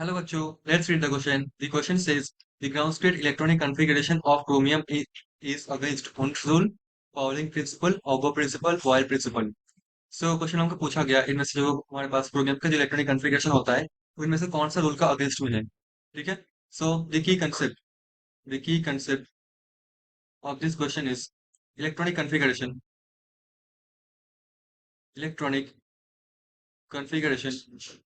Hello, Bacho. Let's read the question. The question says the ground state electronic configuration of chromium is against Hund's rule, Pauling principle, Auger principle, Boyle principle. So question हमको पूछा गया इनमें से जो हमारे पास chromium का जो electronic configuration होता है उनमें से कौन सा रूल का अगेंस्ट में है। ठीक है। So the key concept of this question is electronic configuration electronic configuration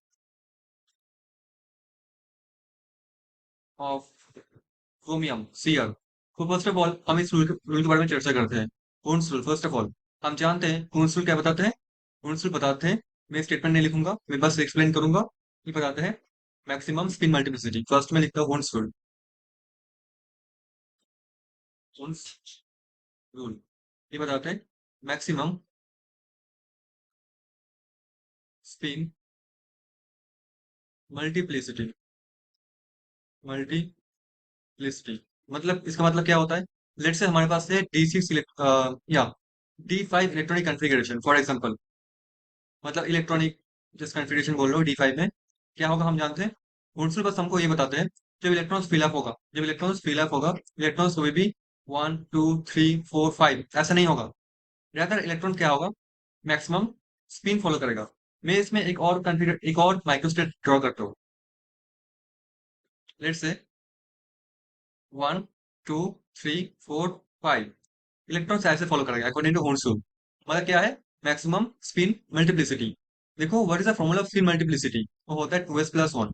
of chromium CR. तो फर्स्ट ऑफ ऑल हम इस रूल के बारे में चर्चा करते हैं। Coons rule, first of all हम जानते हैं कून्स रूल क्या बताते हैं। कून्स रूल बताते हैं, मैं स्टेटमेंट नहीं लिखूंगा, मैं बस एक्सप्लेन करूंगा। ये बताते हैं मैक्सिमम स्पिन मल्टीप्लिसिटी। फर्स्ट में लिखता हूँ कून्स रूल। कून्स रूल ये बताते हैं मैक्सिमम स्पिन मल्टीप्लिसिटी। मल्टीप्लिसिटी मतलब इसका मतलब क्या होता है। लेट से हमारे पास है D6 या D5 electronic configuration for example. मतलब इलेक्ट्रॉनिक जिस कॉन्फ़िगरेशन बोल रहे हो D5 में क्या होगा हम जानते हैं। कौनसल बस हमको ये बताते हैं जब इलेक्ट्रॉन्स फिल अप होगा इलेक्ट्रॉन्स कभी भी 1 2 3 4 5 ऐसा नहीं होगा। ज्यादातर इलेक्ट्रॉन क्या होगा, मैक्सिमम स्पिन फॉलो करेगा। मैं इसमें एक और माइक्रोस्टेट ड्रॉ करता हूँ। लेट्स से 1 2 3 4 5 इलेक्ट्रॉन्स ऐसे फॉलो करेगा अकॉर्डिंग टू होल्स रूल। मतलब क्या है, मैक्सिमम स्पिन मल्टीप्लिसिटी। देखो what is the formula off spin multiplicity, वो होता है 2s+1।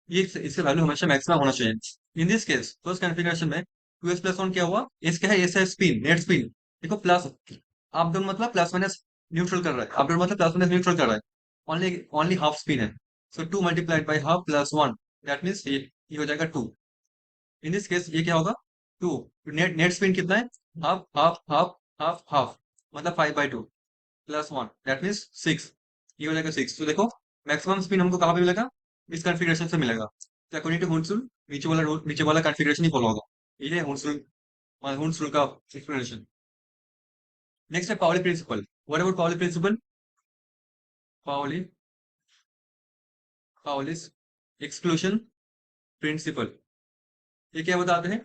ये इससे वैल्यू हमेशा मैक्सिमम होना चाहिए। In this case first configuration में 2s+1 क्या हुआ, एस क्या है, एस है स्पिन, नेट स्पिन। देखो प्लस आप दोनों मतलब प्लस माइनस न्यूट्रल कर रहा है, आप दोनों मतलब प्लस माइनस न्यूट्रल कर रहा है। ओनली ओनली हाफ स्पिन है। सो 2 multiplied by half plus 1, that means ये हो जाएगा 2। इन दिस केस ये क्या होगा, 2। नेट नेट स्पिन कितना है, half half half half half, मतलब 5/2 प्लस 1 दैट मीन्स 6। ये हो जाएगा 6। तो देखो मैक्सिमम स्पिन हमको कहाँ पे मिलेगा, इस कॉन्फ़िगरेशन से मिलेगा। तो अकॉर्डिंग टू हुड्स रूल नीचे वाला कॉन्फ़िगरेशन ही फॉलो होगा। ये है हुड्स रूल का एक्सप्लेनेशन। नेक्स्ट है Pauli principle. What about Pauli principle. Pauli Pauli's exclusion principle. ये क्या बताते हैं,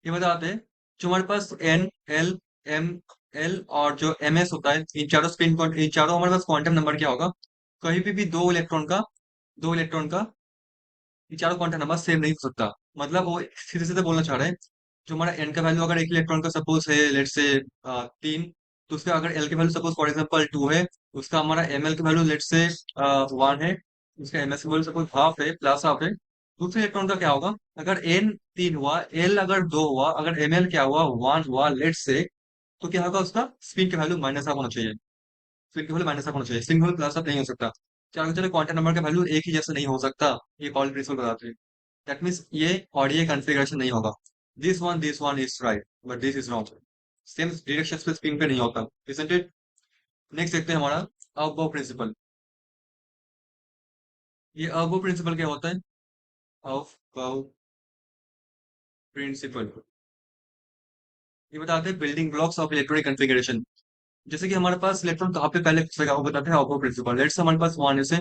ये बताते हैं जो हमारे पास एन एल एम एल और जो एम एस होता है, इन चारों हमारे पास क्वांटम नंबर क्या होगा। कहीं भी दो इलेक्ट्रॉन का ये चारों क्वांटम नंबर सेम नहीं हो सकता। मतलब वो सीधे सीधे बोलना चाह रहे हैं, जो हमारा एन का वैल्यू अगर एक इलेक्ट्रॉन का सपोज है लेट से 3, तो उसका अगर एल के वैल्यू सपोज फॉर एग्जांपल 2 है, उसका हमारा एम एल का वैल्यू लेट से 1 है, उसका एम एस का वैल्यू सपोज हाफ है, प्लस हाफ है। दूसरे इलेक्ट्रॉन का क्या होगा, अगर एन 3 हुआ, एल अगर 2 हुआ, अगर एम एल क्या हुआ 1 हुआ लेट से, तो क्या होगा, उसका स्पिन का वैल्यू माइनस हाफ होना चाहिए। स्पिन का वैल्यू माइनस हाफ होना चाहिए, स्पिन का वैल्यू प्लस हाफ नहीं हो सकता। चारों चलो क्वांटम नंबर का वैल्यू एक ही जैसा नहीं हो सकता। ये पाउली प्रिंसिपल बताते हैं। दैट मीन्स ये और ये कॉन्फ़िगरेशन नहीं होगा। This one is right but this is wrong. Same direction पे स्पिन पे नहीं होता, इजंट इट। नेक्स्ट देखते हैं हमारा अबो प्रिंसिपल। ये अबो प्रिंसिपल क्या होता है, ऑफ बो प्रिंसिपल। ये बताते हैं building blocks of electronic configuration. जैसे कि हमारे पास इलेक्ट्रॉन कहाँ पे पहले घुसेगा वो बताते हैं अबो प्रिंसिपल। लेट्स हमारे पास 1s है,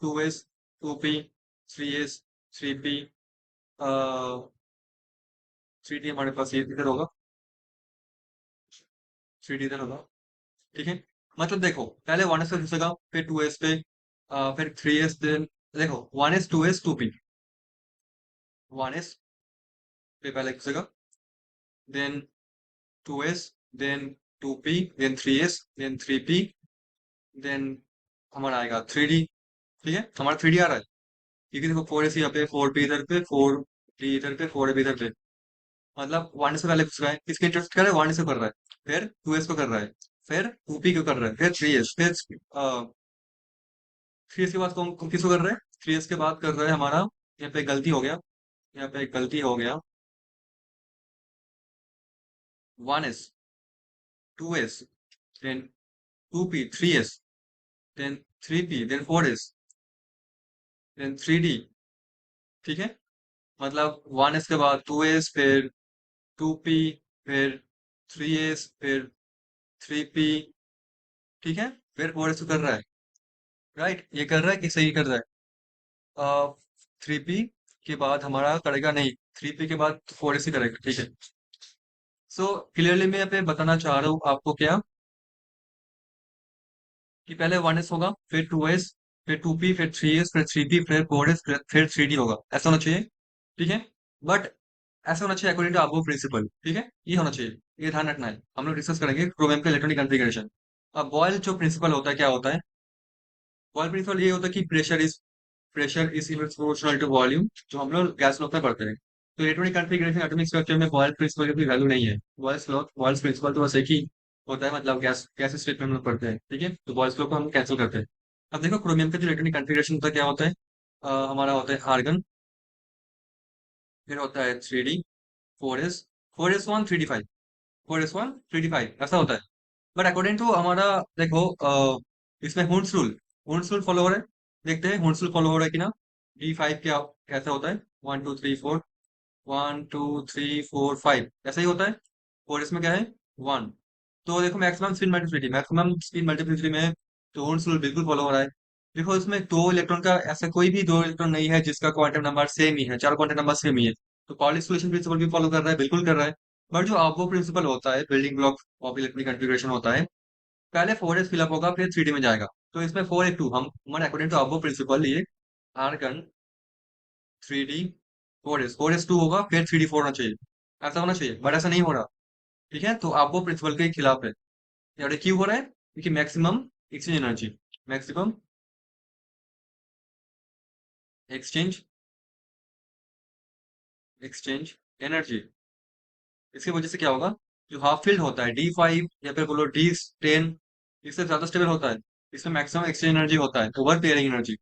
2s, 2p, 3s, 3p, 3d हमारे पास ये इधर होगा, 3d इधर होगा। ठीक है। मतलब देखो पहले 1s पे घुसेगा, फिर 2s पे, फिर 3s, देन देखो 1s 2s 2p। 1s पे पहले घुसेगा, then 2s, then 2p, then 3s, then 3p, then हमारा आएगा 3d। ठीक है, हमारा 3d आ रहा है क्योंकि देखो 4s यहाँ पे, 4p इधर पे, 4d इधर पे, 4ab इधर पे। मतलब 1s से पहले घुस रहा है, किसके इंटरेस्ट कर रहा है, 1s को कर रहा है, फिर 2s को कर रहा है, फिर 2p को कर रहा है, फिर 3s, फिर 3s के बाद कौन किसको कर रहा है, 3s के बाद कर रहा है हमारा, यहाँ पे गलती हो गया, यहाँ पे गलती हो गया, 1s, 2s, then 2p, 3s, then 3p, then 4s, then 3d। ठीक है। मतलब 1s के बाद 2s, फिर 2p, फिर 3s, फिर 3p। ठीक है, फिर 4s को कर रहा है। राइट, ये कर रहा है कि सही कर रहा है। 3p के बाद हमारा करेगा नहीं, 3p के बाद 4s ही करेगा, ठीक है। सो क्लियरली मैं यहाँ पे बताना चाह रहा हूँ आपको क्या, कि पहले 1s होगा, फिर 2s, फिर 2p, फिर 3s, फिर 3p, फिर 4s, फिर 3d होगा, ऐसा होना चाहिए, ठीक है। बट ऐसा होना चाहिए अकॉर्डिंग टू अबव प्रिंसिपल, ठीक है, ये होना चाहिए, ये ध्यान रखना है। हम लोग डिस्कस करेंगे क्रोमियम का इलेक्ट्रॉनिक कॉन्फ़िगरेशन। अब बॉयल जो प्रिंसिपल होता है क्या होता है, बॉयल प्रिंसिपल ये होता है कि pressure is inverse proportional to volume, जो हम लोग गैस लॉ में पढ़ते हैं। तो इलेक्ट्रॉनिक कॉन्फ़िगरेशन एटॉमिक स्ट्रक्चर में बॉयल प्रिंसिपल की कोई वैल्यू नहीं है। बॉयल्स प्रिंसिपल तो बस एक ही होता है, मतलब गैस गैस स्टेट में हम लोग पढ़ते हैं, ठीक है, तो बॉयल्स लॉ को हम कैंसिल करते हैं। अब देखो क्रोमियम का जो इलेक्ट्रॉनिक कॉन्फ़िगरेशन होता है क्या होता है, हमारा होता है आर्गन, फिर होता है 3d, 4s, 4s1 3d5, 4s1 3d5, ऐसा होता है। बट अकॉर्डिंग टू हमारा, देखो इसमें हुंस रूल फॉलो हो रहा है, देखते हैं हुंस रूल फॉलो हो रहा है कि ना। D5 क्या कैसा होता है, 1 2 3 4, 1 2 3 4 5 ऐसा ही होता है, और इसमें क्या है 1। तो देखो मैक्सिमम स्पिन मल्टीप्लिसिटी में तो हुंस रूल बिल्कुल फॉलो हो रहा है। देखो इसमें दो इलेक्ट्रॉन का, ऐसा कोई भी दो इलेक्ट्रॉन नहीं है जिसका क्वांटम नंबर सेम ही है, चार क्वांटम नंबर सेम ही है। तो पाउली एक्सक्लूशन प्रिंसिपल भी फॉलो कर रहा है, बिल्कुल कर रहा है। बट जो आपको प्रिंसिपल होता है, building block of electronic configuration होता है, पहले 4s फिलअप होगा, फिर 3d में जाएगा। तो इसमें 4 1 2 हम हमारे अकॉर्डिंग टू अबव प्रिंसिपल ये आर्गन 3d 4s 2 होगा, फिर 3d 4 होना चाहिए, ऐसा होना चाहिए, बट ऐसा नहीं हो रहा, ठीक है। तो अबव प्रिंसिपल के खिलाफ है। ये क्यों हो रहा है, क्योंकि मैक्सिमम एक्सचेंज एक्सचेंज एनर्जी, इसकी वजह से क्या होगा, जो हाफ फील्ड होता है D5 या फिर बोलो D10, इससे ज्यादा स्टेबल होता है, इसमें मैक्सिमम एक्सचेंज एनर्जी होता है, over pairing energy.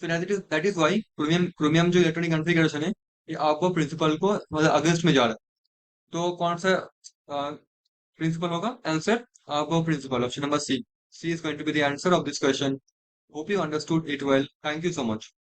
So that is why chromium जो इलेक्ट्रॉनिक कॉन्फ़िगरेशन है, ये आपको प्रिंसिपल को मतलब अगेंस्ट में जा रहा है। तो कौन सा प्रिंसिपल होगा आंसर, आपको principle option number C. C is going to be the answer of this question. Hope you understood it well, thank you so much.